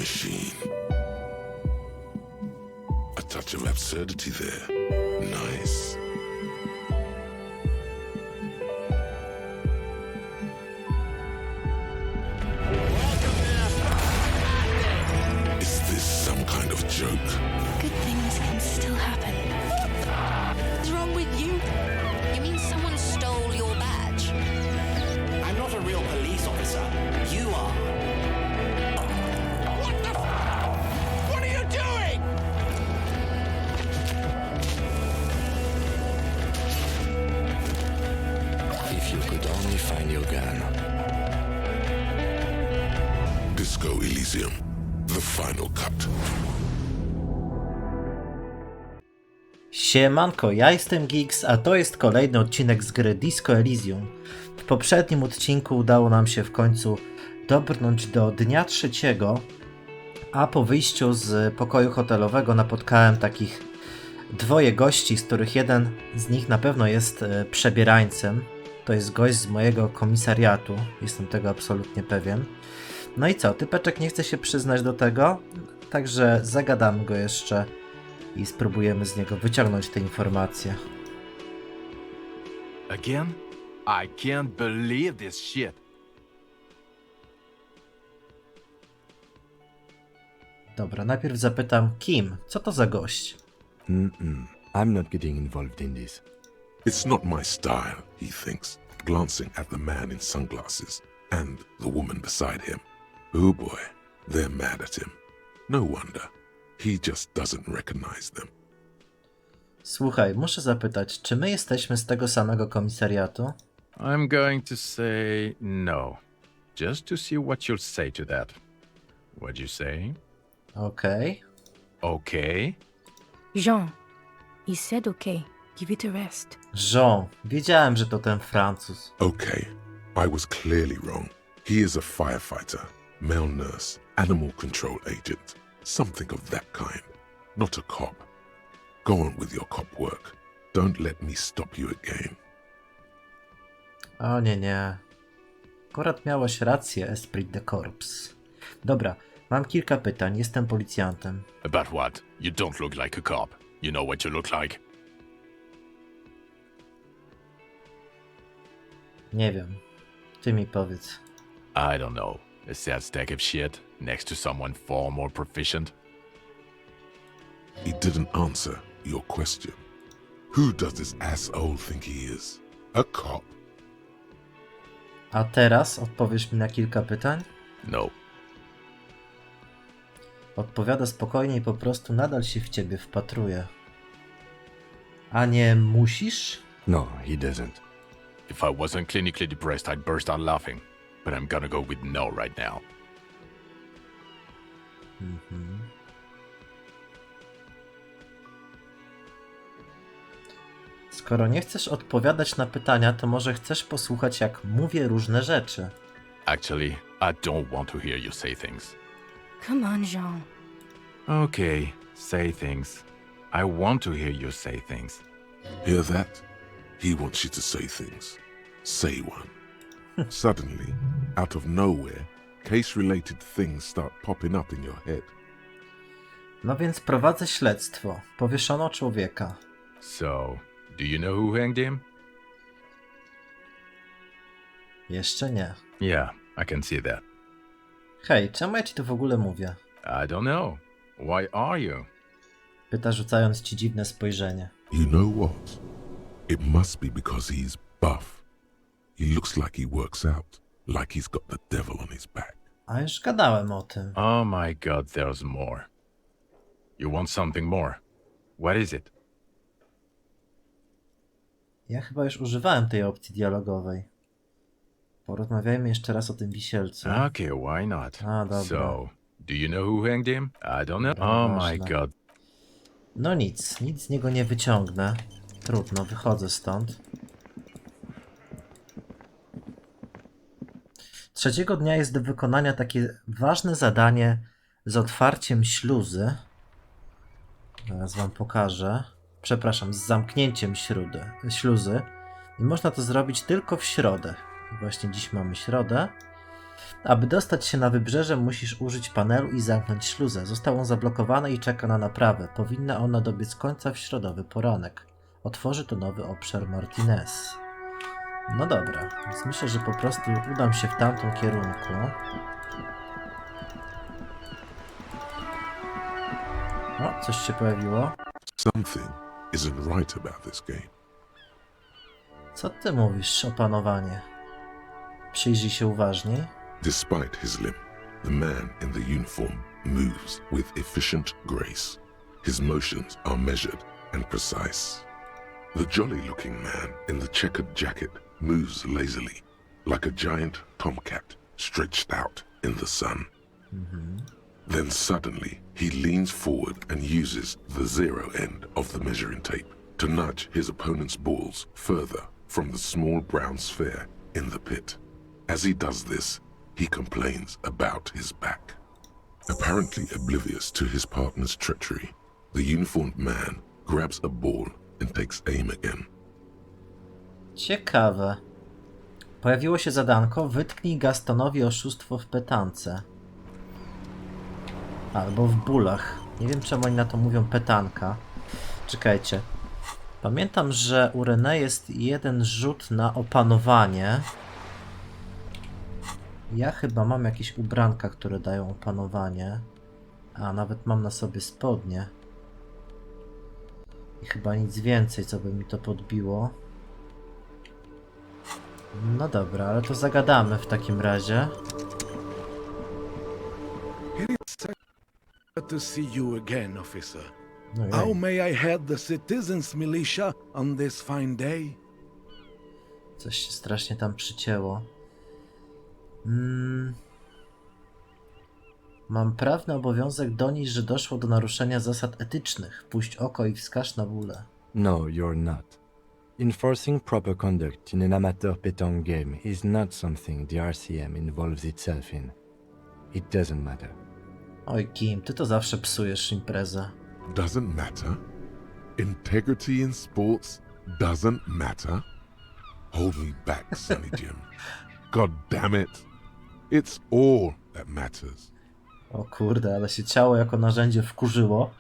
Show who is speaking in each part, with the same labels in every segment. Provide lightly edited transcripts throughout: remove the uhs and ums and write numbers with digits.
Speaker 1: machine. A touch of absurdity there. Nice. Is this some kind of joke?
Speaker 2: Good things can still happen.
Speaker 3: What's wrong with you? You mean someone stole your badge?
Speaker 4: I'm not a real police officer. You are.
Speaker 3: What the What are you doing?
Speaker 4: If you could only find your gun.
Speaker 1: Disco Elysium The Final Cut.
Speaker 5: Siemanko, ja jestem Geeks, a to jest kolejny odcinek z gry Disco Elysium. W poprzednim odcinku udało nam się w końcu dobrnąć do dnia trzeciego, a po wyjściu z pokoju hotelowego napotkałem takich dwoje gości, z których jeden z nich na pewno jest przebierańcem. To jest gość z mojego komisariatu, jestem tego absolutnie pewien. No i co, typeczek nie chce się przyznać do tego, także zagadamy go jeszcze i spróbujemy z niego wyciągnąć te informacje.
Speaker 6: Again? I can't believe this shit.
Speaker 5: Dobra, najpierw zapytam Kim, co to za gość?
Speaker 7: I'm not getting involved in this.
Speaker 1: It's not my style, he thinks, glancing at the man in sunglasses and the woman beside him. Oh boy, they're mad at him. No wonder. He just doesn't recognize them.
Speaker 5: Słuchaj, muszę zapytać, czy my jesteśmy z tego samego komisariatu?
Speaker 6: I'm going to say no. Just to see what you'll say to that. What'd you say?
Speaker 5: Okej.
Speaker 6: Okay?
Speaker 2: Jean, he said okay. Give it a rest.
Speaker 5: Jean, wiedziałem, że to ten Francuz.
Speaker 1: Okay, I was clearly wrong. He is a firefighter, male nurse, animal control agent, something of that kind. Not a cop. Go on with your cop work. Don't let me stop you again.
Speaker 5: O nie. Akurat miałeś rację, Esprit de Corps. Dobra, mam kilka pytań, jestem policjantem.
Speaker 6: About what? You don't look like a cop. You know what you look like?
Speaker 5: Nie wiem, ty mi powiedz.
Speaker 6: I don't know. A sad stack of shit next to someone far more proficient.
Speaker 1: He didn't answer your question. Who does this asshole think he is? A cop?
Speaker 5: A teraz odpowiesz mi na kilka pytań?
Speaker 6: No.
Speaker 5: Odpowiada spokojnie i po prostu nadal się w ciebie wpatruje. A nie musisz?
Speaker 7: No, he doesn't.
Speaker 6: If I wasn't clinically depressed, I'd burst out laughing. But I'm gonna go with no right now.
Speaker 5: Skoro nie chcesz odpowiadać na pytania, to może chcesz posłuchać, jak mówię różne rzeczy.
Speaker 6: Actually, I don't want to hear you say things.
Speaker 2: Come on, Jean.
Speaker 6: Okay, say things. I want to hear you say things.
Speaker 1: Hear that? He wants you to say things. Say one. Suddenly, out of nowhere, case-related things start popping up in your head.
Speaker 5: No więc prowadzę śledztwo. Powieszono człowieka.
Speaker 6: So, do you know who hanged him?
Speaker 5: Jeszcze nie.
Speaker 6: Yeah, I can see that.
Speaker 5: Hej, czemu ja ci to w ogóle mówię?
Speaker 6: I don't know. Why are you?
Speaker 5: Pyta, rzucając ci dziwne spojrzenie.
Speaker 1: You know what? It must be because he's buff. He looks like he works out, like he's got the devil on his back.
Speaker 5: A już gadałem o tym.
Speaker 6: Oh my god, there's more. You want something more? What is it?
Speaker 5: Ja chyba już używałem tej opcji dialogowej. Porozmawiajmy jeszcze raz o tym wisielcu.
Speaker 6: Okay, why not?
Speaker 5: A, dobra.
Speaker 6: So, do you know who hanged him? I don't know. Oh my
Speaker 5: ważne.
Speaker 6: god.
Speaker 5: No nic z niego nie wyciągnę. Trudno, wychodzę stąd. Trzeciego dnia jest do wykonania takie ważne zadanie z otwarciem śluzy. Zaraz wam pokażę. Przepraszam, z zamknięciem śluzy. I można to zrobić tylko w środę. I właśnie dziś mamy środę. Aby dostać się na wybrzeże, musisz użyć panelu i zamknąć śluzę. Został on zablokowany i czeka na naprawę. Powinna ona dobiec końca w środowy poranek. Otworzy to nowy obszar Martinez. No dobra, więc myślę, że po prostu udam się w tamtym kierunku. O, coś się pojawiło.
Speaker 1: Something isn't right about this game.
Speaker 5: Co ty mówisz, opanowanie? Przyjrzyj się uważniej.
Speaker 1: Despite his limp, the man in the uniform moves with efficient grace. His motions are measured and precise. The jolly-looking man in the checkered jacket moves lazily, like a giant tomcat stretched out in the sun. Then suddenly, he leans forward and uses the zero end of the measuring tape to nudge his opponent's balls further from the small brown sphere in the pit. As he does this, he complains about his back. Apparently oblivious to his partner's treachery, the uniformed man grabs a ball and takes aim again.
Speaker 5: Ciekawe. Pojawiło się zadanko: wytknij Gastonowi oszustwo w petance. Albo w bólach. Nie wiem, czemu oni na to mówią petanka. Czekajcie. Pamiętam, że u Rene jest jeden rzut na opanowanie. Ja chyba mam jakieś ubranka, które dają opanowanie. A nawet mam na sobie spodnie. I chyba nic więcej, co by mi to podbiło. No dobra, ale to zagadamy w takim razie.
Speaker 8: To see you again, officer.
Speaker 5: No
Speaker 8: How
Speaker 5: jej,
Speaker 8: may I head the citizens' militia on this fine day?
Speaker 5: coś się strasznie tam przycięło. Mam prawny obowiązek donieść, że doszło do naruszenia zasad etycznych. Puść oko i wskaż na bólę.
Speaker 7: No, you're not. Enforcing proper conduct in an amateur pétanque game is not something the RCM involves itself in. It doesn't matter.
Speaker 5: Oj, Kim, ty to zawsze psujesz imprezę.
Speaker 1: Doesn't matter? Integrity in sports doesn't matter? Hold me back, Sonny Jim. God damn it. It's all that matters.
Speaker 5: O kurde, ale się ciało jako narzędzie wkurzyło.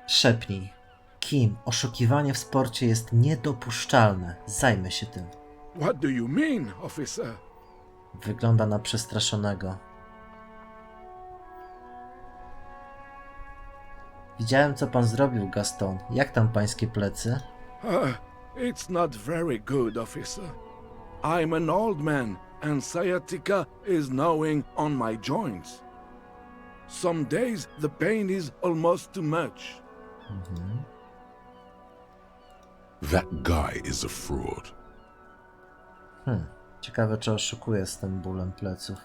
Speaker 5: Szepnij. Kim, oszukiwanie w sporcie jest niedopuszczalne. Zajmę się tym.
Speaker 8: What do you mean, officer?
Speaker 5: Wygląda na przestraszonego. Widziałem, co pan zrobił, Gaston. Jak tam pańskie plecy?
Speaker 8: It's not very good, officer. I'm an old man, and sciatica is gnawing on my joints. Some days the pain is almost too much.
Speaker 1: That guy is a fraud.
Speaker 5: Ciekawe, czy oszukuje z tym bólem pleców.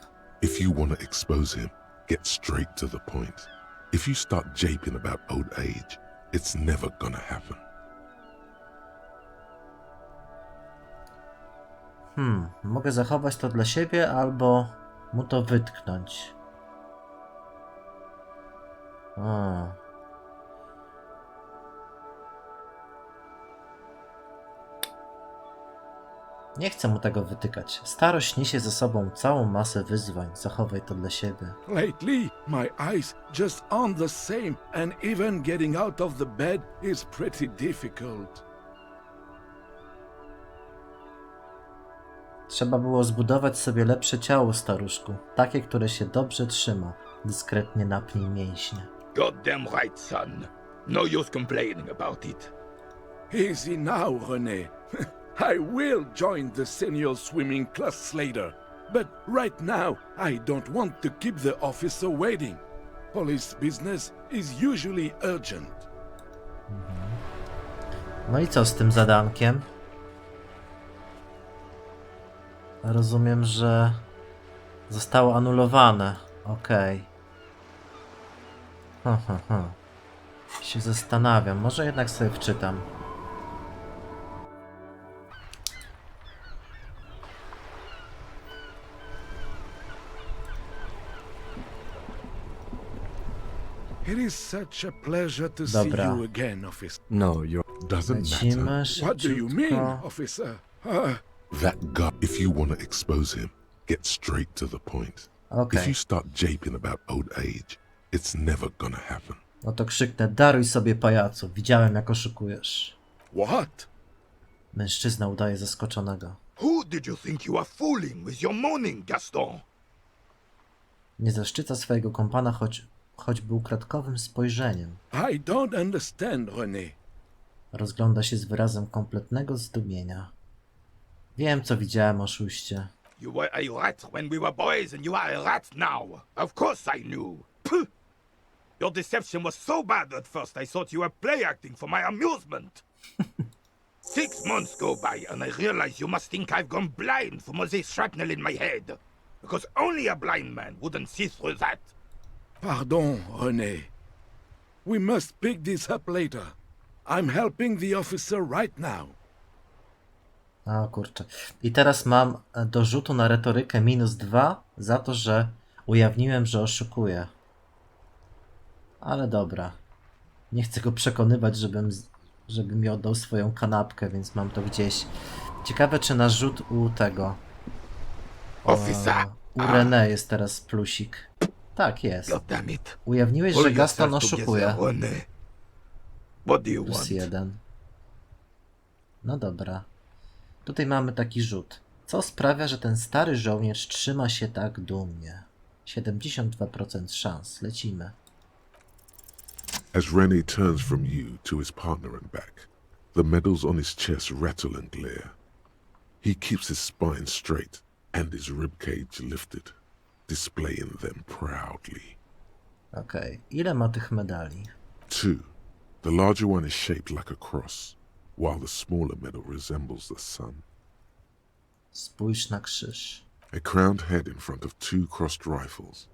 Speaker 1: If you want to expose him, get straight to the point. If you start japing about old age, it's never gonna happen.
Speaker 5: Mogę zachować to dla siebie, albo mu to wytknąć. Nie chcę mu tego wytykać. Starość niesie ze sobą całą masę wyzwań. Zachowaj to dla siebie.
Speaker 8: Lately, my eyes just aren't the same, and even getting out of the bed is pretty difficult.
Speaker 5: Trzeba było zbudować sobie lepsze ciało, staruszku. Takie, które się dobrze trzyma. Dyskretnie napnij mięśnie.
Speaker 9: Goddamn right, son. No use complaining about it.
Speaker 8: Easy now, Rene. I will join the senior swimming class later. But right now, I don't want to keep the officer waiting. Police business is usually urgent.
Speaker 5: No i co z tym zadankiem? Rozumiem, że zostało anulowane. Okej. Się zastanawiam. Może jednak sobie wczytam.
Speaker 8: It is such a pleasure to see
Speaker 5: Dobra.
Speaker 8: you again, officer.
Speaker 7: No, you're...
Speaker 1: Doesn't matter.
Speaker 5: Lecimy
Speaker 8: What do you mean,
Speaker 5: szybciutko.
Speaker 8: officer?
Speaker 1: That guy, if you want to expose him, get straight to the point. If
Speaker 5: Okej.
Speaker 1: you start japing about old age, it's never gonna happen.
Speaker 5: No to krzyknę, daruj sobie pajacu, widziałem jak oszukujesz.
Speaker 8: What?
Speaker 5: Mężczyzna udaje zaskoczonego.
Speaker 9: Who did you think you are fooling with your moaning, Gaston?
Speaker 5: Nie zaszczyca swojego kompana choćby ukradkowym spojrzeniem.
Speaker 8: I don't understand, René.
Speaker 5: Rozgląda się z wyrazem kompletnego zdumienia. Wiem, co widziałem, oszuście.
Speaker 9: You were a rat when we were boys, and you are a rat now. Of course I knew. Puh! Your deception was so bad at first I thought you were play acting for my amusement. 6 months go by, and I realize you must think I've gone blind from all this shrapnel in my head. Because only a blind man wouldn't see through that.
Speaker 8: Pardon, René. We must pick this up later. I'm helping the officer right now.
Speaker 5: A kurczę. I teraz mam do rzutu na retorykę -2 za to, że ujawniłem, że oszukuję. Ale dobra. Nie chcę go przekonywać, żeby mi oddał swoją kanapkę, więc mam to gdzieś. Ciekawe, czy na rzut u tego...
Speaker 9: Officer!
Speaker 5: U Rene jest teraz plusik. Tak, jest.
Speaker 9: God damn it.
Speaker 5: Ujawniłeś,
Speaker 9: Pull
Speaker 5: że Gaston
Speaker 9: yourself
Speaker 5: oszukuje.
Speaker 9: together, René. What do you want?
Speaker 5: +1. No dobra. Tutaj mamy taki rzut. Co sprawia, że ten stary żołnierz trzyma się tak dumnie? 72% szans. Lecimy.
Speaker 1: As Rene turns from you to his partner and back, the medals on his chest rattle and glare. He keeps his spine straight and his ribcage lifted, displaying them proudly.
Speaker 5: Okej. Ile ma tych medali?
Speaker 1: 2. The larger one is shaped like a cross, while the smaller medal resembles the sun.
Speaker 5: Spójrz na krzyż.
Speaker 1: A crowned head in front of 2 crossed rifles.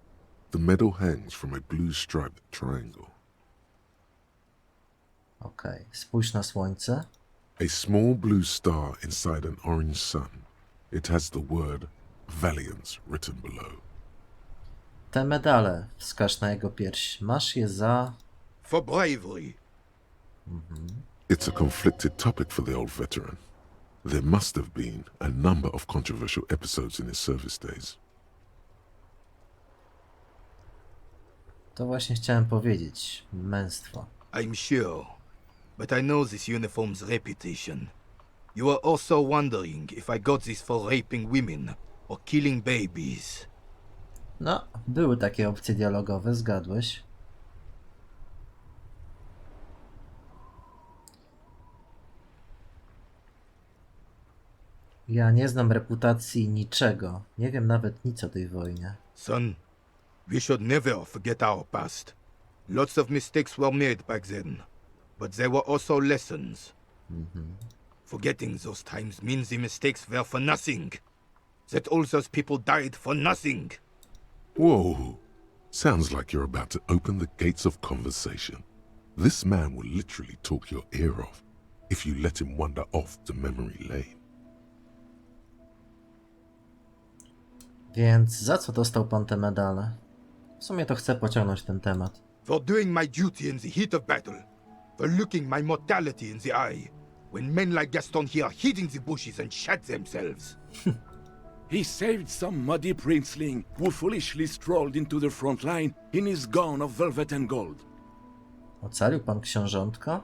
Speaker 1: The medal hangs from a blue striped triangle.
Speaker 5: Okej. Spójrz na słońce.
Speaker 1: A small blue star inside an orange sun. It has the word Valiance written below.
Speaker 5: Te medale. Wskaż na jego pierś. Masz je za...
Speaker 9: For bravery.
Speaker 1: It's a conflicted topic for the old veteran. There must have been a number of controversial episodes in his service days.
Speaker 5: To właśnie chciałem powiedzieć. Męstwo.
Speaker 9: I'm sure, but I know this uniform's reputation. You are also wondering if I got this for raping women or killing babies.
Speaker 5: No, były takie opcje dialogowe, zgadłeś. Ja nie znam reputacji niczego. Nie wiem nawet nic o tej wojnie.
Speaker 9: Son, we should never forget our past. Lots of mistakes were made back then, but there were also lessons. Forgetting those times means the mistakes were for nothing. That all those people died for nothing.
Speaker 1: Whoa! Sounds like you're about to open the gates of conversation. This man will literally talk your ear off if you let him wander off to memory lane.
Speaker 5: Więc za co dostał pan te medale? W sumie to chcę pociągnąć ten temat.
Speaker 9: For doing my duty in the heat of battle. For looking my mortality in the eye. When men like Gaston here hid in the bushes and shot themselves.
Speaker 8: He saved some muddy princeling who foolishly strolled into the front line in his gown of velvet and gold.
Speaker 5: Ocalił pan książątka?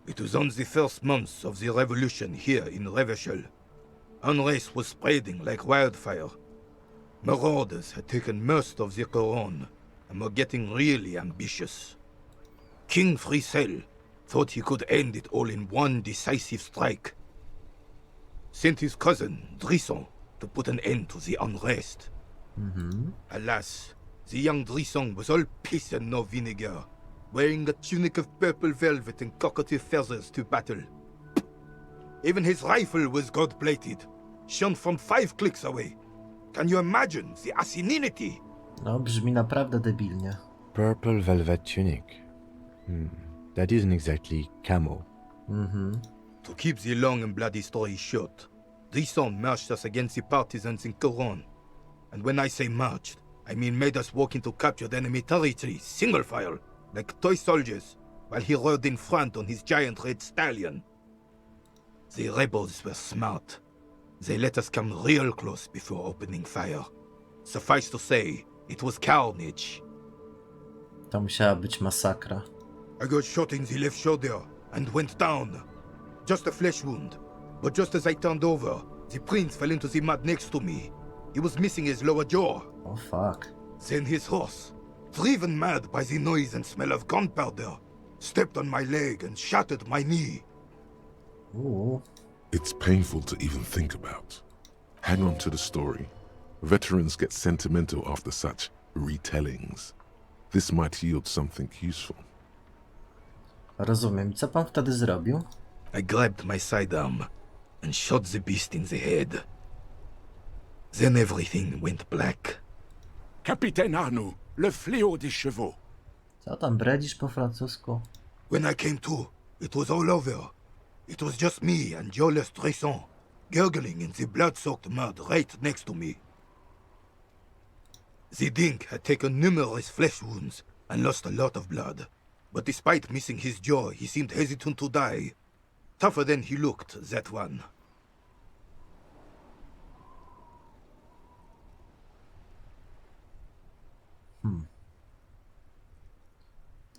Speaker 9: It was on the first months of the revolution here in Revacholu. Unrest was spreading like wildfire. Marauders had taken most of the Couronne and were getting really ambitious. King Frisel thought he could end it all in one decisive strike. Sent his cousin, Drisson, to put an end to the unrest. Alas, the young Drisson was all piss and no vinegar, wearing a tunic of purple velvet and cockatiel feathers to battle. Even his rifle was gold-plated, shone from 5 clicks away. Can you imagine the asininity?
Speaker 5: No, brzmi naprawdę debilnie.
Speaker 7: Purple velvet tunic. That isn't exactly camo.
Speaker 9: To keep the long and bloody story short, Drisson marched us against the partisans in Couronne. And when I say marched, I mean made us walk into captured enemy territory, single file, like toy soldiers, while he rode in front on his giant red stallion. The rebels were smart. They let us come real close before opening fire. Suffice to say, it was carnage.
Speaker 5: To musiała być masakra.
Speaker 9: I got shot in the left shoulder and went down. Just a flesh wound. But just as I turned over, the prince fell into the mud next to me. He was missing his lower jaw.
Speaker 5: Oh fuck.
Speaker 9: Then his horse, driven mad by the noise and smell of gunpowder, stepped on my leg and shattered my knee.
Speaker 5: Ooh.
Speaker 1: It's painful to even think about. Hang on to the story. Veterans get sentimental after such retellings. This might yield something useful.
Speaker 5: Rozumiem. Co pan wtedy zrobił?
Speaker 9: I grabbed my sidearm and shot the beast in the head. Then everything went black.
Speaker 8: Capitaine Arnoux, le fléau des chevaux.
Speaker 5: Co tam bredzisz po francusku?
Speaker 9: When I came to, it was all over. It was just me and Joyce Messier, gurgling in the blood-soaked mud right next to me. The Dink had taken numerous flesh wounds and lost a lot of blood. But despite missing his jaw, he seemed hesitant to die. Tougher than he looked, that one.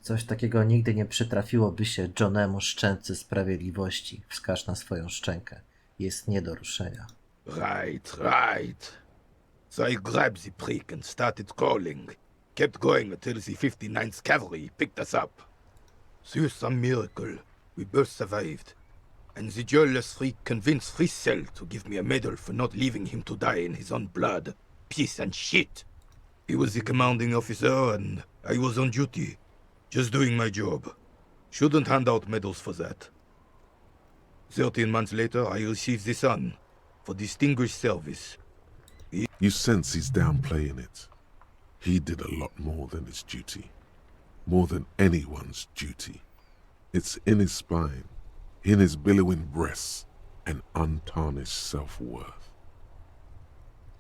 Speaker 5: Coś takiego nigdy nie przytrafiłoby się Johnemu Szczęce Sprawiedliwości. Wskaż na swoją szczękę. Jest nie do ruszenia.
Speaker 9: Right. So I grabbed the prick and started crawling. Kept going until the 59th Cavalry picked us up. Through some miracle, we both survived. And the joyless freak convinced Frissel to give me a medal for not leaving him to die in his own blood. Piece and shit. He was the commanding officer and I was on duty. Just doing my job. Shouldn't hand out medals for that. 13 months later, I received the Sun for distinguished service.
Speaker 1: You sense he's downplaying it. He did a lot more than his duty. More than anyone's duty. It's in his spine, in his billowing breasts, and untarnished self-worth.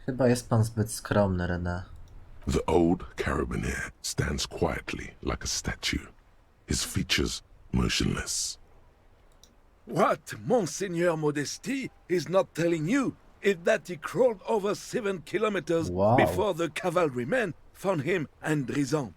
Speaker 5: Chyba jest pan zbyt skromny, Rene.
Speaker 1: The old carabinier stands quietly like a statue, his features motionless.
Speaker 8: What Monseigneur Modesty is not telling you is that he crawled over 7 kilometers
Speaker 5: Wow.
Speaker 8: before the cavalrymen found him and Drizant.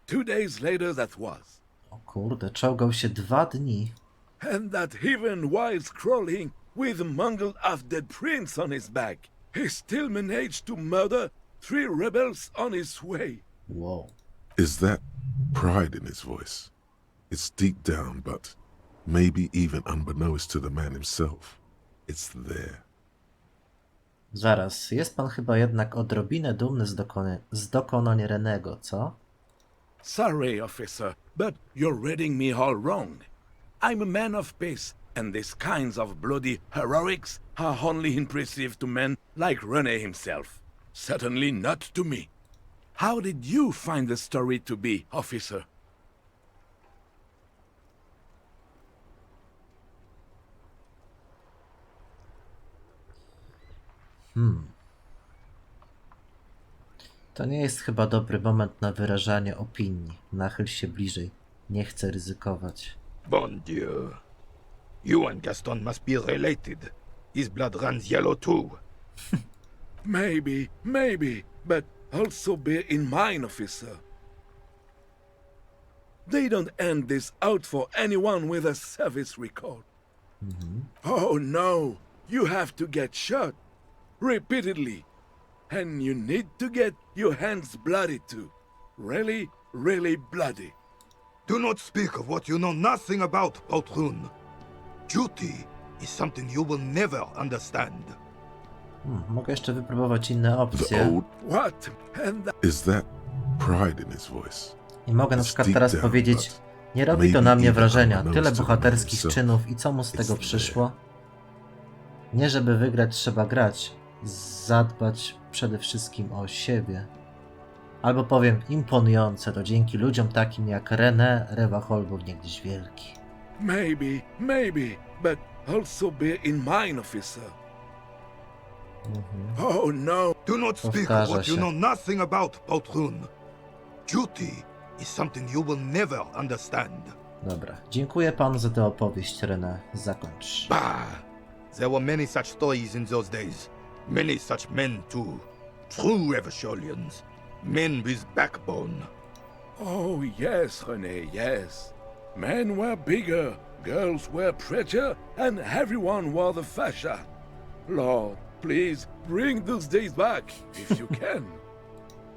Speaker 8: 2 days later that was.
Speaker 5: O kurde, czołgał się 2 dni.
Speaker 8: And that even while crawling with a mangled half-dead prince on his back, he still managed to murder 3 rebels on his way.
Speaker 5: Wow.
Speaker 1: Is that pride in his voice? It's deep down, but maybe even unbeknownst to the man himself, it's there.
Speaker 5: Zaraz, jest pan chyba jednak odrobinę dumny z dokonań Renego, co?
Speaker 8: Sorry, officer, but you're reading me all wrong. I'm a man of peace, and these kinds of bloody heroics are only impressive to men like Rene himself. Certainly not to me. How did you find the story to be, officer?
Speaker 5: To nie jest chyba dobry moment na wyrażanie opinii. Nachyl się bliżej. Nie chcę ryzykować.
Speaker 9: Bon Dieu. You and Gaston must be related. His blood runs yellow too.
Speaker 8: Maybe, but also bear in mind, officer. They don't end this out for anyone with a service record. Oh no, you have to get shot repeatedly, and you need to get your hands bloody too. Really, really bloody.
Speaker 9: Do not speak of what you know nothing about, Poltroon. Duty is something you will never understand.
Speaker 5: Mogę jeszcze wypróbować inne
Speaker 1: The
Speaker 5: opcje.
Speaker 1: old...
Speaker 8: What? And that
Speaker 1: Is that pride in his voice?
Speaker 5: I mogę na przykład teraz powiedzieć, nie robi to na mnie wrażenia, tyle bohaterskich czynów i co mu z tego przyszło? Nie żeby wygrać trzeba grać, zadbać przede wszystkim o siebie. Albo powiem imponujące, to dzięki ludziom takim jak Rene Revacholu był niegdyś wielki.
Speaker 8: maybe, but also bear in mind, officer. Oh no.
Speaker 9: Do not speak of
Speaker 5: Powtarza
Speaker 9: what you
Speaker 5: się.
Speaker 9: know nothing about, Poltroon. Duty is something you will never understand.
Speaker 5: Dobra, dziękuję panu za tę opowieść, Rene. Zakończ.
Speaker 9: Bah! There were many such stories in those days. Many such men, too. True Revacholians. Men with backbone.
Speaker 8: Oh, yes, Rene, yes. Men were bigger, girls were prettier, and everyone wore the fashion. Lord, please bring those days back, if you can.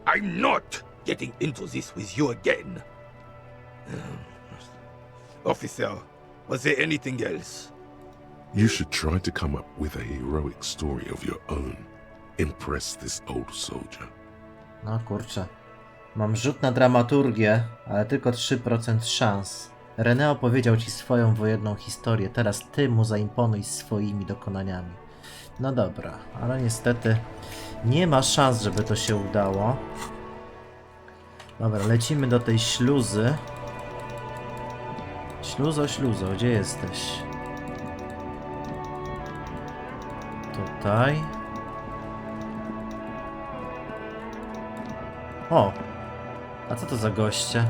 Speaker 9: I'm not getting into this with you again. Officer, was there anything else?
Speaker 1: You should try to come up with a heroic story of your own. Impress this old soldier.
Speaker 5: No kurczę. Mam rzut na dramaturgię, ale tylko 3% szans. Rene opowiedział ci swoją wojenną historię, teraz ty mu zaimponuj swoimi dokonaniami. No dobra, ale niestety nie ma szans, żeby to się udało. Dobra, lecimy do tej śluzy. Śluzo, gdzie jesteś? Tutaj. O! A co to za goście?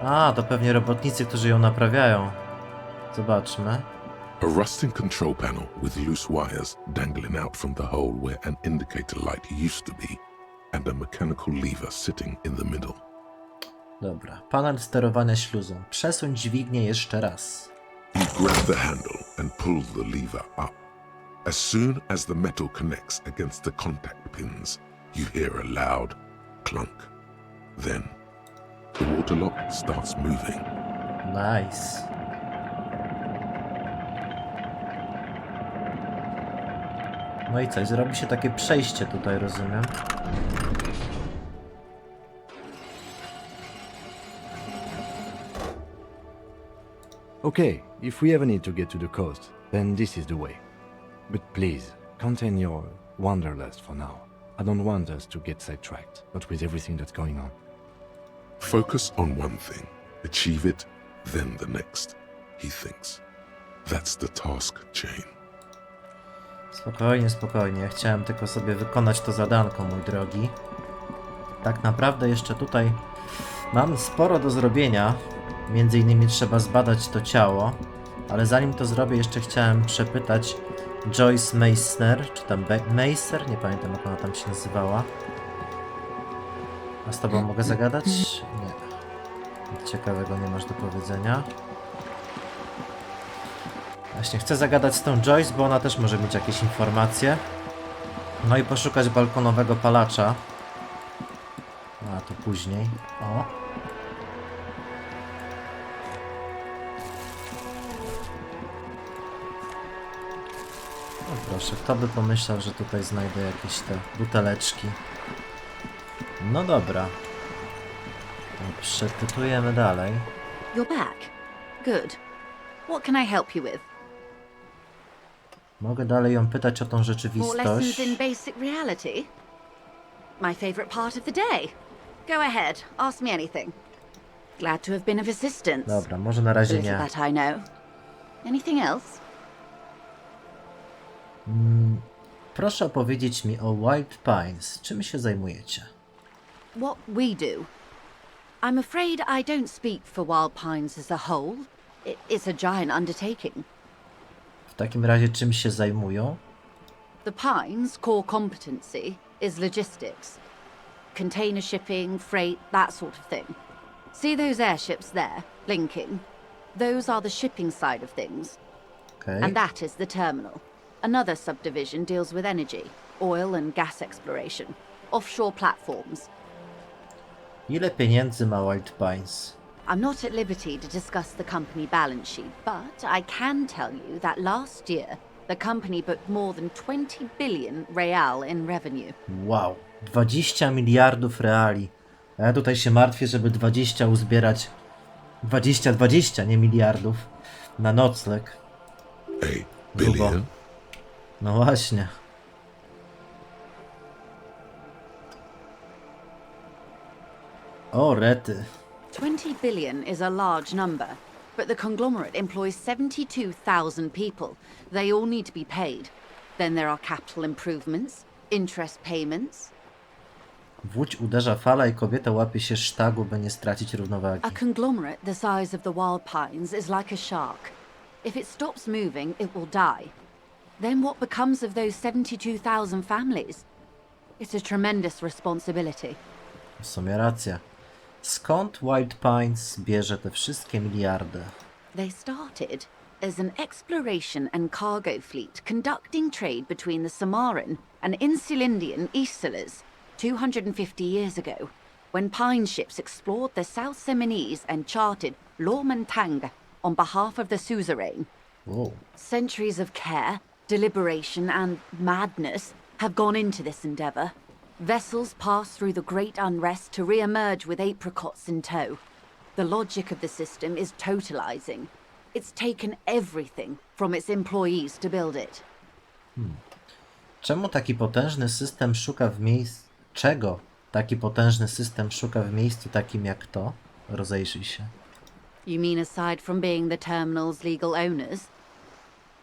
Speaker 5: A, to pewnie robotnicy, którzy ją naprawiają. Zobaczmy.
Speaker 1: A rusting control panel with loose wires dangling out from the hole where an indicator light used to be, and a mechanical lever sitting in the middle.
Speaker 5: Dobra, panel sterowania śluzą. Przesuń dźwignię jeszcze raz.
Speaker 1: You grab the handle and pull the lever up. As soon as the metal connects against the contact pins, you hear a loud clunk. Then, the water lock starts moving.
Speaker 5: Nice. No i coś, zrobi się takie przejście tutaj, rozumiem.
Speaker 7: Okay, if we ever need to get to the coast, then this is the way. But please, contain your wanderlust for now. I don't want us to get sidetracked, not with everything that's going on.
Speaker 1: Focus on one thing, achieve it, then the next, he thinks. That's the task chain.
Speaker 5: Spokojnie, spokojnie. Ja chciałem tylko sobie wykonać to zadanko, mój drogi. Tak naprawdę jeszcze tutaj mam sporo do zrobienia. Między innymi trzeba zbadać to ciało. Ale zanim to zrobię, jeszcze chciałem przepytać Joyce Messier, czy tam Messier? Nie pamiętam, jak ona tam się nazywała. A z tobą mogę zagadać? Nie. Nic ciekawego nie masz do powiedzenia. Właśnie chcę zagadać z tą Joyce, bo ona też może mieć jakieś informacje. No i poszukać balkonowego palacza. A to później. O. No proszę, kto by pomyślał, że tutaj znajdę jakieś te buteleczki. No dobra. Przepytujemy dalej.
Speaker 10: You're back. Good. What can I help you with?
Speaker 5: Mogę dalej ją pytać o tą
Speaker 10: More
Speaker 5: rzeczywistość.
Speaker 10: lessons in basic reality? My favorite part of the day. Go ahead, ask me anything. Glad to have been of assistance.
Speaker 5: Dobra, może na razie
Speaker 10: Little
Speaker 5: nie.
Speaker 10: that I know. Anything else?
Speaker 5: Proszę opowiedzieć mi o White Pines. Czym się zajmujecie?
Speaker 10: What we do? I'm afraid I don't speak for Wild Pines as a whole. It's a giant undertaking.
Speaker 5: W takim razie czym się zajmują?
Speaker 10: The Pines' core competency is logistics. Container shipping, freight, that sort of thing. See those airships there, blinking? Those are the shipping side of things.
Speaker 5: Okay.
Speaker 10: And that is the terminal. Another subdivision deals with energy, oil and gas exploration, offshore platforms.
Speaker 5: Ile pieniędzy ma White Pines?
Speaker 10: I'm not at liberty to discuss the company balance sheet, but I can tell you that last year the company booked more than 20 billion real in revenue.
Speaker 5: Wow, 20 miliardów reali. A ja tutaj się martwię, żeby 20 uzbierać. 20, nie miliardów. Na nocleg.
Speaker 1: A
Speaker 5: Grubo.
Speaker 1: billion?
Speaker 5: No właśnie. O, rety.
Speaker 10: 20 billion is a large number, but the conglomerate employs 72,000 people. They all need to be paid. Then there are capital improvements, interest payments.
Speaker 5: W łódź uderza fala i kobieta łapie się sztagu, by nie stracić równowagi.
Speaker 10: A conglomerate the size of the Wild Pines is like a shark. If it stops moving, it will die. Then what becomes of those 72,000 families? It's a tremendous responsibility.
Speaker 5: W sumie racja. Skąd Wild Pines bierze te wszystkie miliardy?
Speaker 10: They started as an exploration and cargo fleet conducting trade between the Samaran and Insulindian Isolas 250 years ago, when pine ships explored the South Seminese and charted Lomantang on behalf of the suzerain.
Speaker 5: Whoa.
Speaker 10: Centuries of care, deliberation, and madness have gone into this endeavour. Vessels pass through the great unrest to re-emerge with apricots in tow. The logic of the system is totalizing. It's taken everything from its employees to build it.
Speaker 5: Czemu taki potężny system szuka w miejscu... Czego taki potężny system szuka w miejscu takim jak to? Rozejrzyj się.
Speaker 10: You mean aside from being the terminal's legal owners,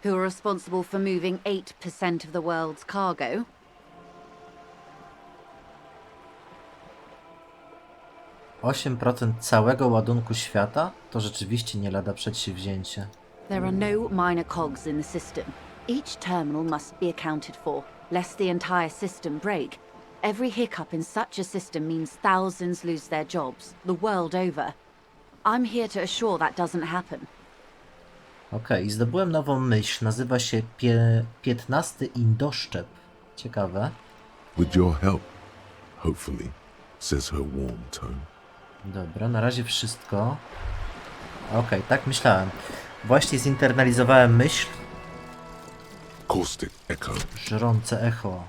Speaker 10: who are responsible for moving 8% of the world's cargo?
Speaker 5: 8% całego ładunku świata? To rzeczywiście nie lada przedsięwzięcie.
Speaker 10: There are no minor cogs in the system. Each terminal must be accounted for, lest the entire system break. Every hiccup in such a system means thousands lose their jobs, the world over. I'm here to assure that doesn't happen.
Speaker 5: Okej, zdobyłem nową myśl. Nazywa się Piętnasty Indoszczep. Ciekawe.
Speaker 1: With your help, hopefully, says her warm tone.
Speaker 5: Dobra, na razie wszystko. Okej, tak myślałem. Właśnie zinternalizowałem myśl.
Speaker 1: Caustic echo.
Speaker 5: Żrące echo.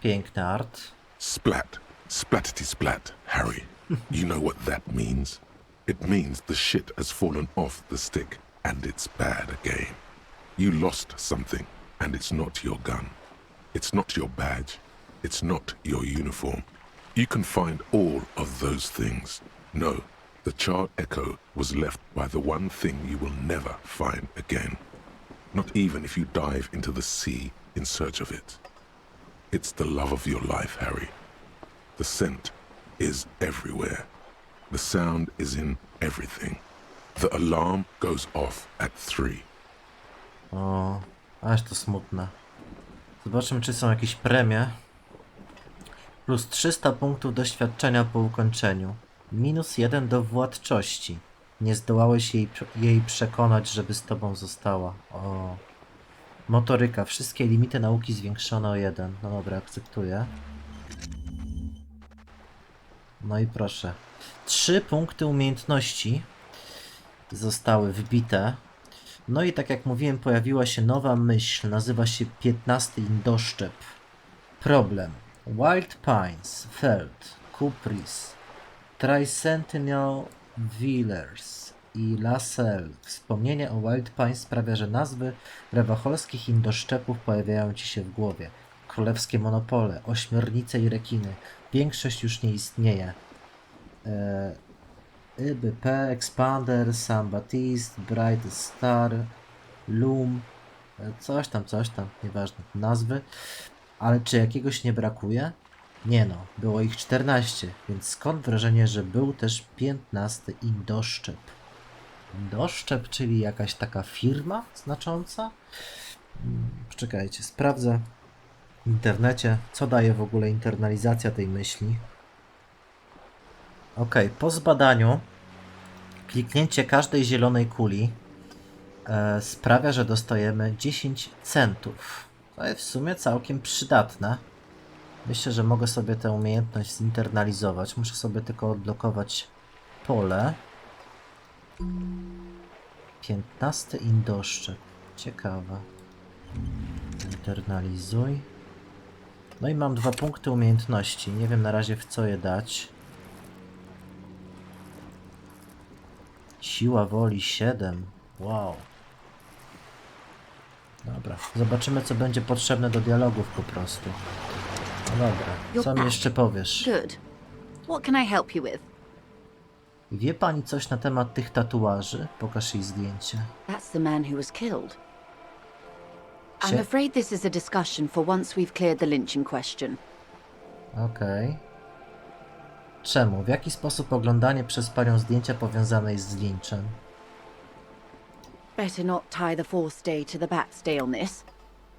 Speaker 5: Piękny art.
Speaker 1: Splat. Splatity splat, Harry. You know what that means? It means the shit has fallen off the stick and it's bad again. You lost something and it's not your gun. It's not your badge. It's not your uniform. You can find all of those things. No, the charred echo was left by the one thing you will never find again. Not even if you dive into the sea in search of it. It's the love of your life, Harry. The scent is everywhere. The sound is in everything. The alarm goes off at 3.
Speaker 5: O, aż to smutne. Zobaczymy, czy są jakieś premie. Plus 300 punktów doświadczenia po ukończeniu. Minus 1 do władczości. Nie zdołałeś jej przekonać, żeby z tobą została. O. Motoryka. Wszystkie limity nauki zwiększone o 1. No dobra, akceptuję. No i proszę. 3 punkty umiejętności zostały wbite. No i tak jak mówiłem, pojawiła się nowa myśl. Nazywa się Piętnasty Indoszczep. Problem. Wild Pines, Feld, Kupris, Tricentennial Villers i Lascelles. Wspomnienie o Wild Pines sprawia, że nazwy rewacholskich indoszczepów pojawiają ci się w głowie. Królewskie monopole, ośmiornice i rekiny. Większość już nie istnieje. IBP, Expander, San Baptiste, Bright Star, Loom, coś tam, nieważne nazwy. Ale czy jakiegoś nie brakuje? Nie no, było ich 14, więc skąd wrażenie, że był też 15 Indoszczep? Indoszczep, czyli jakaś taka firma znacząca? Poczekajcie, sprawdzę w internecie, co daje w ogóle internalizacja tej myśli. Ok, po zbadaniu kliknięcie każdej zielonej kuli sprawia, że dostajemy 10 centów. To jest w sumie całkiem przydatne. Myślę, że mogę sobie tę umiejętność zinternalizować. Muszę sobie tylko odblokować pole. 15 Indoszczep. Ciekawe. Internalizuj. No i mam 2 punkty umiejętności. Nie wiem na razie w co je dać. Siła woli 7. Wow. Dobra, zobaczymy co będzie potrzebne do dialogów po prostu. No dobra, co mi jeszcze powiesz?
Speaker 10: Good. What can I help you with?
Speaker 5: Wie pani coś na temat tych tatuaży? Pokaż jej zdjęcie.
Speaker 10: That's the man who was killed. I'm afraid this is a discussion for once we've cleared the lynching question.
Speaker 5: Okej. Czemu? W jaki sposób oglądanie przez panią zdjęcia powiązane jest z linczem?
Speaker 10: Better not tie the forestay to the backstay on this.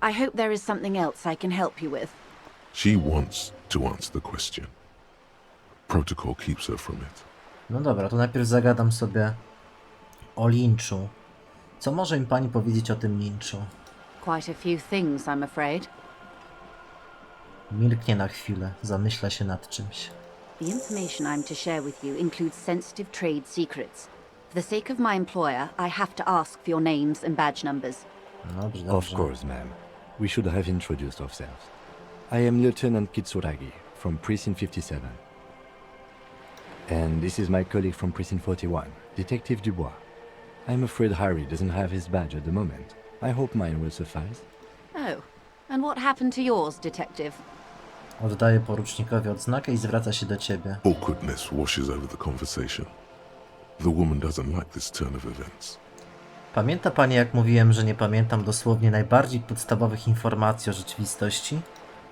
Speaker 10: I hope there is something else I can help you with.
Speaker 1: She wants to answer the question. Protocol keeps her from it.
Speaker 5: No dobra, to najpierw zagadam sobie o linczu. Co może mi pani powiedzieć o tym linczu?
Speaker 10: Quite a few things, I'm afraid.
Speaker 5: Milknie na chwilę, zamyśla się nad czymś.
Speaker 10: The information I'm to share with you includes sensitive trade secrets. For the sake of my employer, I have to ask for your names and badge numbers.
Speaker 5: Dobrze,
Speaker 7: Of
Speaker 5: dobrze.
Speaker 7: course, ma'am. We should have introduced ourselves. I am Lieutenant Kitsuragi from Precinct 57. And this is my colleague from Precinct 41, Detective Dubois. I'm afraid Harry doesn't have his badge at the moment. I hope mine will suffice.
Speaker 10: Oh, and what happened to yours, Detective?
Speaker 5: Oddaje porucznikowi odznakę i zwraca się do ciebie.
Speaker 1: Awkwardness washes over the conversation. The woman doesn't like this turn of events.
Speaker 5: Pamięta pani, jak mówiłem, że nie pamiętam dosłownie najbardziej podstawowych informacji o rzeczywistości?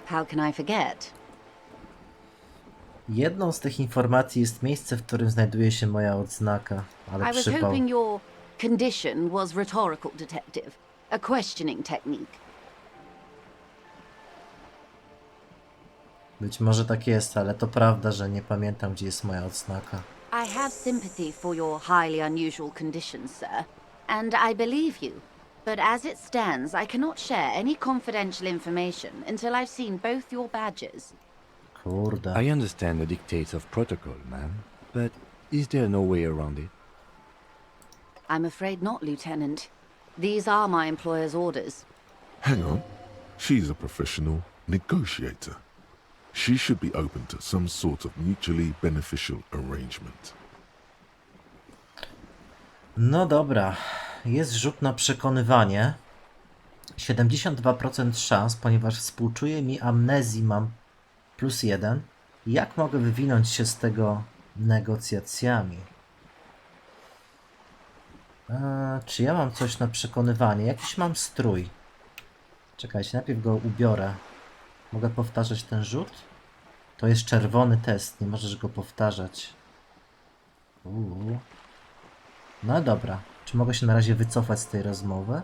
Speaker 10: How can I forget?
Speaker 5: Jedną z tych informacji jest miejsce, w którym znajduje się moja odznaka, ale
Speaker 10: I was
Speaker 5: przypał.
Speaker 10: hoping your condition was rhetorical, Detective. A questioning technique.
Speaker 5: Być może tak jest, ale to prawda, że nie pamiętam, gdzie jest moja odznaka.
Speaker 10: I have sympathy for your highly unusual condition, sir, and I believe you. But as it stands, I cannot share any confidential information until I've seen both your badges.
Speaker 5: Kurde.
Speaker 7: I understand the dictates of protocol, ma'am, but is there no way around it?
Speaker 10: I'm afraid not, Lieutenant. These are my employer's orders.
Speaker 1: Hang on. She's a professional negotiator. She should be open to some sort of mutually beneficial arrangement.
Speaker 5: No dobra. Jest rzut na przekonywanie. 72% szans, ponieważ współczuję mi amnezji, mam +1. Jak mogę wywinąć się z tego negocjacjami? Czy ja mam coś na przekonywanie? Jakiś mam strój. Czekajcie, najpierw go ubiorę. Mogę powtarzać ten rzut? To jest czerwony test, nie możesz go powtarzać. No dobra. Czy mogę się na razie wycofać z tej rozmowy?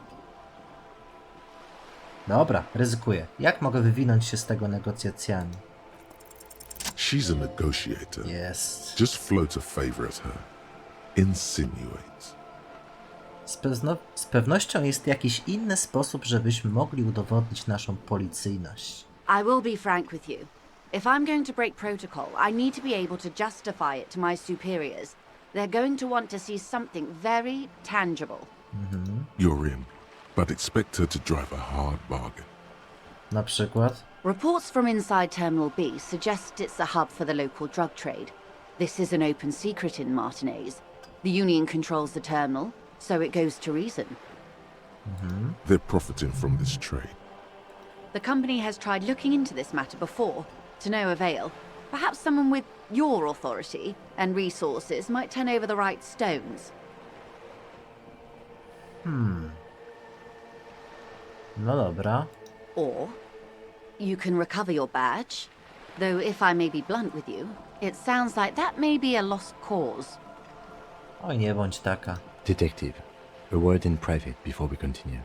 Speaker 5: Dobra, ryzykuję. Jak mogę wywinąć się z tego negocjacjami?
Speaker 1: She's a negotiator.
Speaker 5: Jest.
Speaker 1: Just float a favor at her. Insinuate.
Speaker 5: Z pewnością jest jakiś inny sposób, żebyśmy mogli udowodnić naszą policyjność.
Speaker 10: I will be frank with you. If I'm going to break protocol, I need to be able to justify it to my superiors. They're going to want to see something very tangible.
Speaker 1: You're in, but expect her to drive a hard bargain.
Speaker 5: Na przykład?
Speaker 10: Reports from inside Terminal B suggest it's a hub for the local drug trade. This is an open secret in Martinez. The Union controls the terminal, so it goes to reason.
Speaker 1: They're profiting from this trade.
Speaker 10: The company has tried looking into this matter before, to no avail. Perhaps someone with your authority and resources might turn over the right stones.
Speaker 5: No dobra.
Speaker 10: Or you can recover your badge, though if I may be blunt with you, it sounds like that may be a lost cause.
Speaker 5: Oj, nie bądź taka.
Speaker 7: Detective, a word in private before we continue.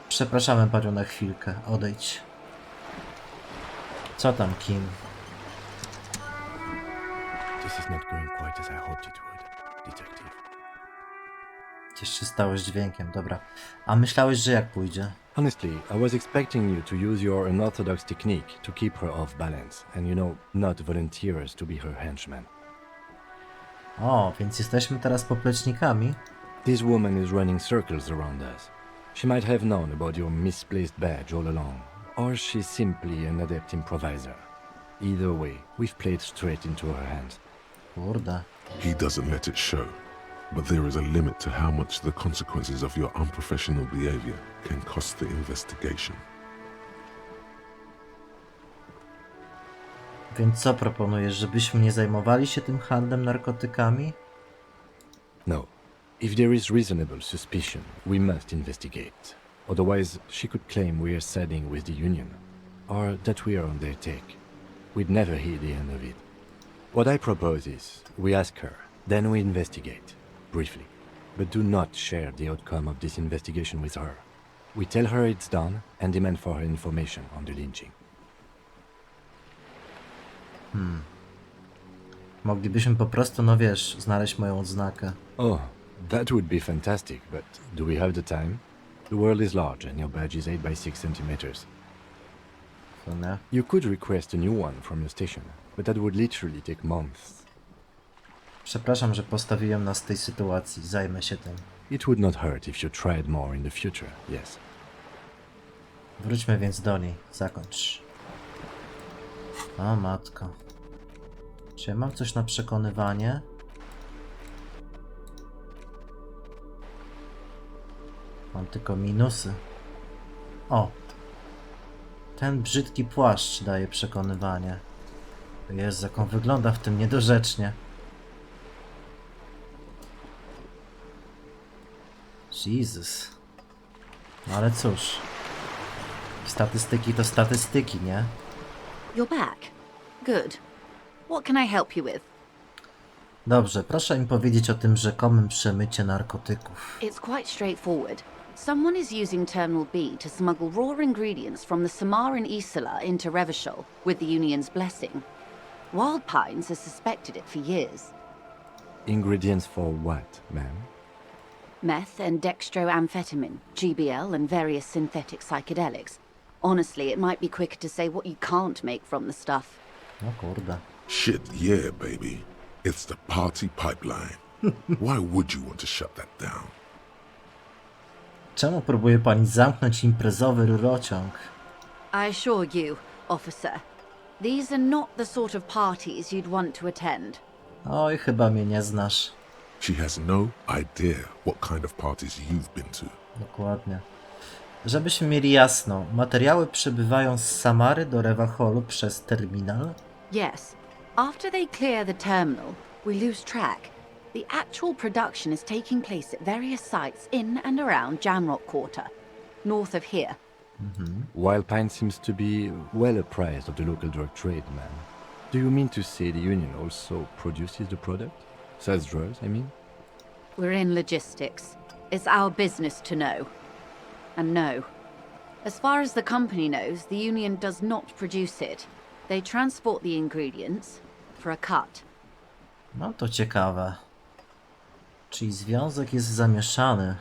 Speaker 5: Przepraszamy panią na chwilkę. Odejdź. Co tam, Kim?
Speaker 7: This is not going quite as I hoped it would, Detective.
Speaker 5: Coś się stało z dźwiękiem, dobra. A myślałeś, że jak pójdzie?
Speaker 7: Honestly, I was expecting you to use your unorthodox technique to keep her off balance and, not volunteer us to be her henchmen.
Speaker 5: O, więc jesteśmy teraz poplecznikami?
Speaker 7: This woman is running circles around us. She might have known about your misplaced badge all along, or she's simply an adept improviser. Either way, we've played straight into her hands.
Speaker 5: Kurde.
Speaker 1: He doesn't let it show, but there is a limit to how much the consequences of your unprofessional behavior can cost the investigation.
Speaker 5: Więc co proponujesz, żebyśmy nie zajmowali się tym handlem narkotykami?
Speaker 7: No. If there is reasonable suspicion, we must investigate. Otherwise, she could claim we are siding with the Union, or that we are on their take. We'd never hear the end of it. What I propose is, we ask her, then we investigate, briefly. but do not share the outcome of this investigation with her. We tell her it's done and demand for her information on the lynching.
Speaker 5: Moglibyśmy po prostu, no wiesz, znaleźć moją odznakę.
Speaker 7: Oh, that would be fantastic, but do we have the time? The world is large and your badge is 8 by 6 centimeters.
Speaker 5: Co nie?
Speaker 7: You could request a new one from your station, but that would literally take months.
Speaker 5: Przepraszam, że postawiłem nas w tej sytuacji. Zajmę się tym.
Speaker 7: It would not hurt if you tried more in the future, yes.
Speaker 5: Wróćmy więc do niej. Zakończ. O matko. Czy ja mam coś na przekonywanie? Mam tylko minusy. O! Ten brzydki płaszcz daje przekonywanie. Jezu, jak on wygląda w tym niedorzecznie. Jezus. No ale cóż. Statystyki to statystyki, nie?
Speaker 10: You're back. Good. What can I help you with?
Speaker 5: Dobrze, proszę mi powiedzieć o tym rzekomym przemycie narkotyków.
Speaker 10: It's quite straightforward. Someone is using Terminal B to smuggle raw ingredients from the Samaran Isla into Revacholu with the Union's blessing. Wild Pines has suspected it for years.
Speaker 7: Ingredients for what, ma'am?
Speaker 10: Meth and dextroamphetamine, GBL, and various synthetic psychedelics. Honestly, it might be quicker to say what you can't make from the stuff.
Speaker 5: No kurde.
Speaker 1: Shit, yeah, baby. It's the party pipeline. Why would you want to shut that down?
Speaker 5: Czemu próbuje pani zamknąć imprezowy rurociąg?
Speaker 10: I assure you, officer, these are not the sort of parties you'd want to attend.
Speaker 5: Oj, chyba mnie nie znasz.
Speaker 1: She has no idea what kind of parties you've been to.
Speaker 5: Dokładnie. Żebyśmy mieli jasno, materiały przybywają z Samary do Revacholu przez terminal?
Speaker 10: Yes. After they clear the terminal, we lose track. The actual production is taking place at various sites in and around Jamrock Quarter, north of here.
Speaker 7: Wild Pine seems to be well apprised of the local drug trade, ma'am. Do you mean to say the Union also produces the product? Sells drugs, I mean?
Speaker 10: We're in logistics. It's our business to know. And no. As far as the company knows, the Union does not produce it. They transport the ingredients for a cut.
Speaker 5: No to ciekawe. Czyli związek jest zamieszany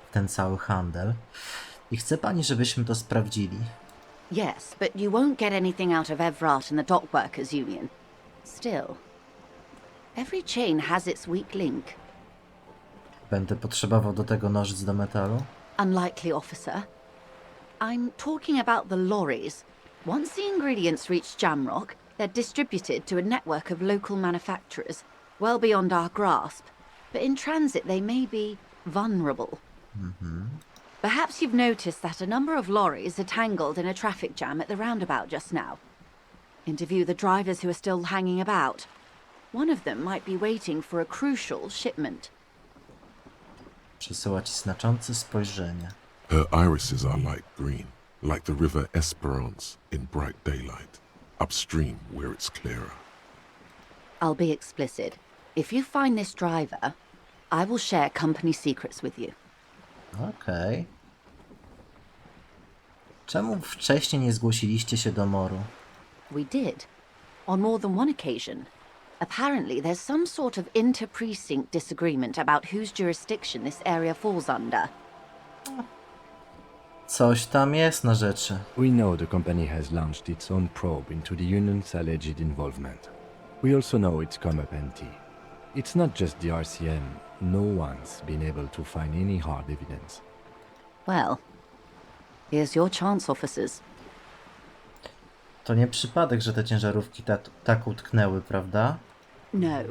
Speaker 5: w ten cały handel. I chce pani, żebyśmy to sprawdzili.
Speaker 10: Yes, but you won't get anything out of Evrart and the Dockworkers Union. Still, every chain has its weak link.
Speaker 5: Będę potrzebował do tego nożyc do metalu?
Speaker 10: Unlikely, officer. I'm talking about the lorries. Once the ingredients reach Jamrock, they're distributed to a network of local manufacturers, well beyond our grasp. But in transit, they may be vulnerable. Perhaps you've noticed that a number of lorries are tangled in a traffic jam at the roundabout just now. Interview the drivers who are still hanging about. One of them might be waiting for a crucial shipment.
Speaker 5: Przesyła ci znaczące spojrzenie.
Speaker 1: Her irises are light green, like the river Esperance in bright daylight, upstream where it's clearer.
Speaker 10: I'll be explicit. If you find this driver, I will share company secrets with you.
Speaker 5: Okej. Czemu wcześniej nie zgłosiliście się do MOR-u?
Speaker 10: We did. On more than one occasion. Apparently, there's some sort of inter-precinct disagreement about whose jurisdiction this area falls under.
Speaker 5: Coś tam jest na rzeczy.
Speaker 7: We know the company has launched its own probe into the Union's alleged involvement. We also know it's come up empty. It's not just the RCM. No one's been able to find any hard evidence.
Speaker 10: Well, here's your chance, officers.
Speaker 5: To nie przypadek, że te ciężarówki tak utknęły, prawda?
Speaker 10: No.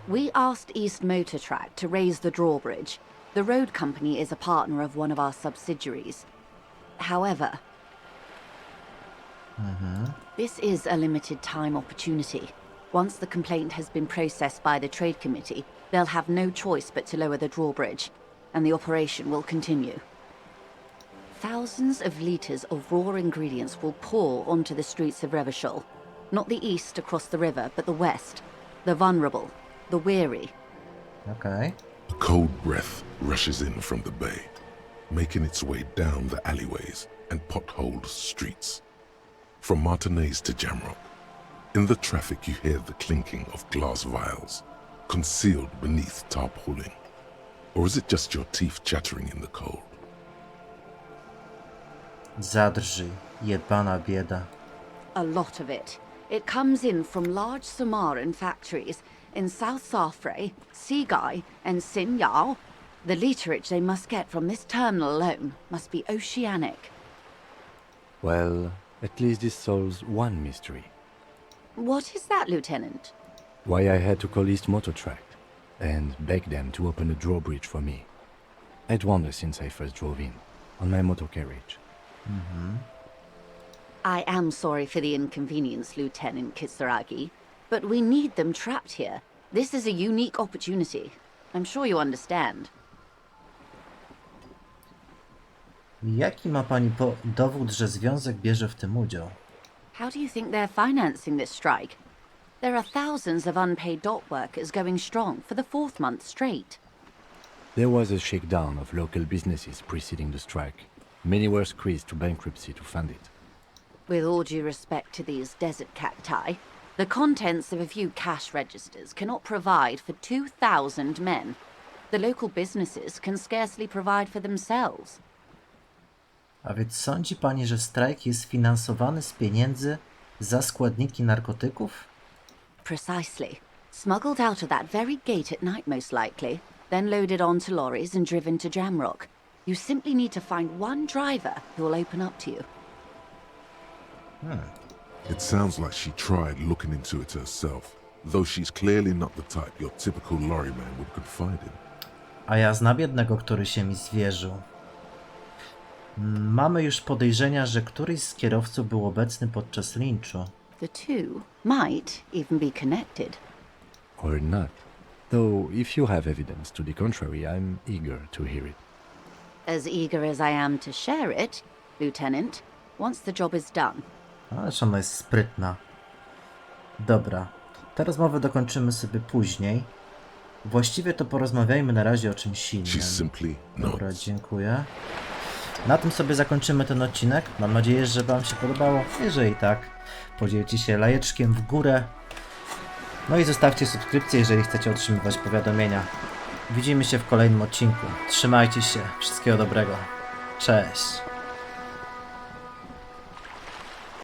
Speaker 10: We asked East Motor Track to raise the drawbridge. The road company is a partner of one of our subsidiaries. However, this is a limited time opportunity. Once the complaint has been processed by the Trade Committee, they'll have no choice but to lower the drawbridge, and the operation will continue. Thousands of litres of raw ingredients will pour onto the streets of Revacholu. Not the east across the river, but the west. The vulnerable, the weary.
Speaker 5: Okej.
Speaker 1: A cold breath rushes in from the bay, making its way down the alleyways and potholed streets. From Martinez to Jamrock, in the traffic you hear the clinking of glass vials, concealed beneath tarpaulin. Or is it just your teeth chattering in the cold?
Speaker 5: Zadrży, jebana bieda.
Speaker 10: A lot of it. It comes in from large Samaran factories in South Safre, Sigai, and Sinyao. The literage they must get from this terminal alone must be oceanic.
Speaker 7: Well, at least this solves one mystery.
Speaker 10: What is that, Lieutenant?
Speaker 7: Why I had to call East Motor Tract and beg them to open a drawbridge for me. I'd wondered since I first drove in, on my motor carriage.
Speaker 10: I am sorry for the inconvenience, Lieutenant Kisaragi, but we need them trapped here. This is a unique opportunity. I'm sure you understand.
Speaker 5: Jaki ma pani dowód, że związek bierze w tym udział?
Speaker 10: How do you think they're financing this strike? There are thousands of unpaid dock workers going strong for the 4th month straight.
Speaker 7: There was a shakedown of local businesses preceding the strike. Many were squeezed to bankruptcy to fund it.
Speaker 10: With all due respect to these desert cacti, the contents of a few cash registers cannot provide for 2,000 men. The local businesses can scarcely provide for themselves.
Speaker 5: A więc sądzi pani, że strajk jest finansowany z pieniędzy za składniki narkotyków?
Speaker 10: Precisely. Smuggled out of that very gate at night, most likely, then loaded onto lorries and driven to Jamrock. You simply need to find one driver who will open up to you.
Speaker 1: It sounds like she tried looking into it herself, though she's clearly not the type your typical lorryman would confide in.
Speaker 5: A ja znam jednego, który się mi zwierzył. Mamy już podejrzenia, że któryś z kierowców był obecny podczas linczu.
Speaker 10: The two might even be connected.
Speaker 7: Or not. Though, if you have evidence to the contrary, I'm eager to hear it.
Speaker 10: As eager as I am to share it, Lieutenant, once the job is done.
Speaker 5: Ależ ona jest sprytna. Dobra, tę rozmowę dokończymy sobie później. Właściwie to porozmawiajmy na razie o czymś innym. Dobra, dziękuję. Na tym sobie zakończymy ten odcinek. Mam nadzieję, że wam się podobało. Jeżeli tak, podzielcie się lajeczkiem w górę. No i zostawcie subskrypcję, jeżeli chcecie otrzymywać powiadomienia. Widzimy się w kolejnym odcinku. Trzymajcie się. Wszystkiego dobrego. Cześć.